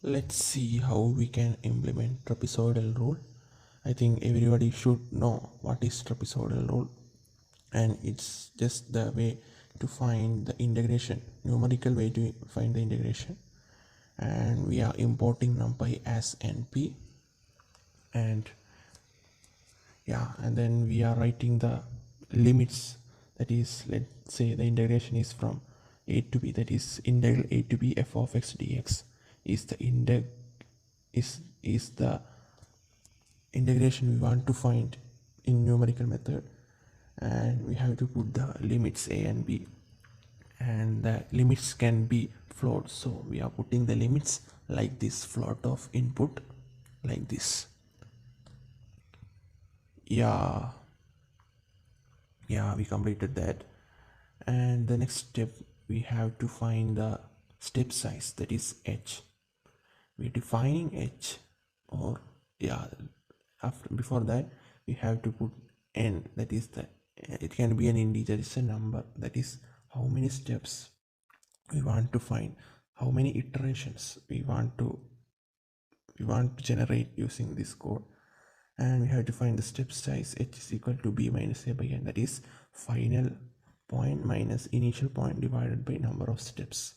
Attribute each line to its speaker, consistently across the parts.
Speaker 1: Let's see how we can implement trapezoidal rule. I think everybody should know what is trapezoidal rule, and it's just the way to find the integration, numerical way to find the integration. And we are importing numpy as np, and yeah, and then we are writing the limits. That is, let's say the integration is from a to b, that is integral a to b f of x dx is the is the integration we want to find in numerical method. And we have to put the limits a and b, and the limits can be float, so we are putting the limits like this, float of input, like this. Yeah, we completed that. And the next step, we have to find the step size, that is h. We're defining h, or yeah, after before that we have to put n, that is the, it can be an integer, it's a number, that is how many steps we want to find, how many iterations we want to generate using this code. And we have to find the step size, h is equal to b minus a by n, that is final point minus initial point divided by number of steps.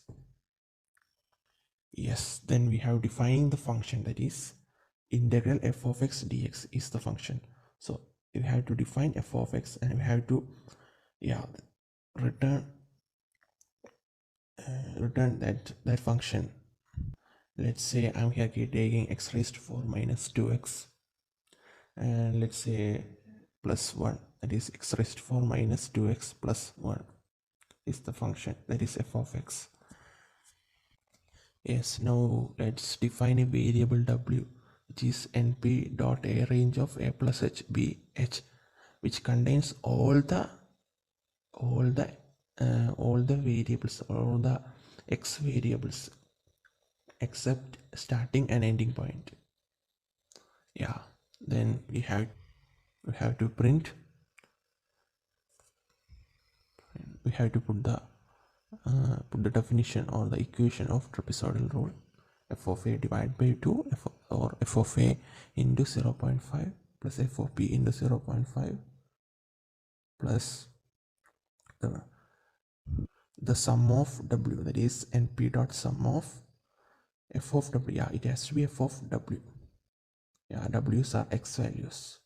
Speaker 1: Yes, then we have defining the function, that is integral f of x dx is the function. So we have to define f of x, and we have to return that function. Let's say I'm here taking x raised to 4 minus 2x, and let's say plus 1, that is x raised to 4 minus 2x plus 1 is the function, that is f of x. Yes, now let's define a variable w, which is np dot a range of a plus h b h, which contains all the variables, all the x variables except starting and ending point. Yeah, then we have to print, we have to put the definition or the equation of trapezoidal rule, f of a divided by 2 or f of a into 0.5 plus f of b into 0.5 plus the sum of w, that is np dot sum of f of w. Yeah, it has to be f of w. Yeah, w's are x values.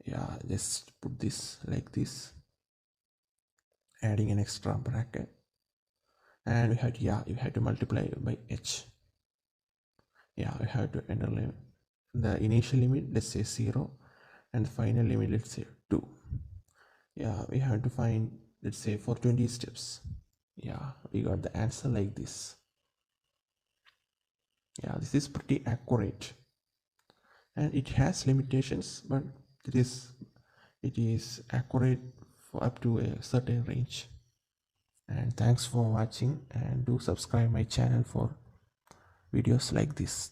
Speaker 1: Yeah, just put this like this, adding an extra bracket, and we have to, you have to multiply by h. Yeah, we have to enter the initial limit, let's say 0, and the final limit, let's say 2. Yeah, we have to find, let's say, for 20 steps. Yeah, we got the answer like this. Yeah, this is pretty accurate, and it has limitations, but it is accurate for up to a certain range. And thanks for watching, and do subscribe my channel for videos like this.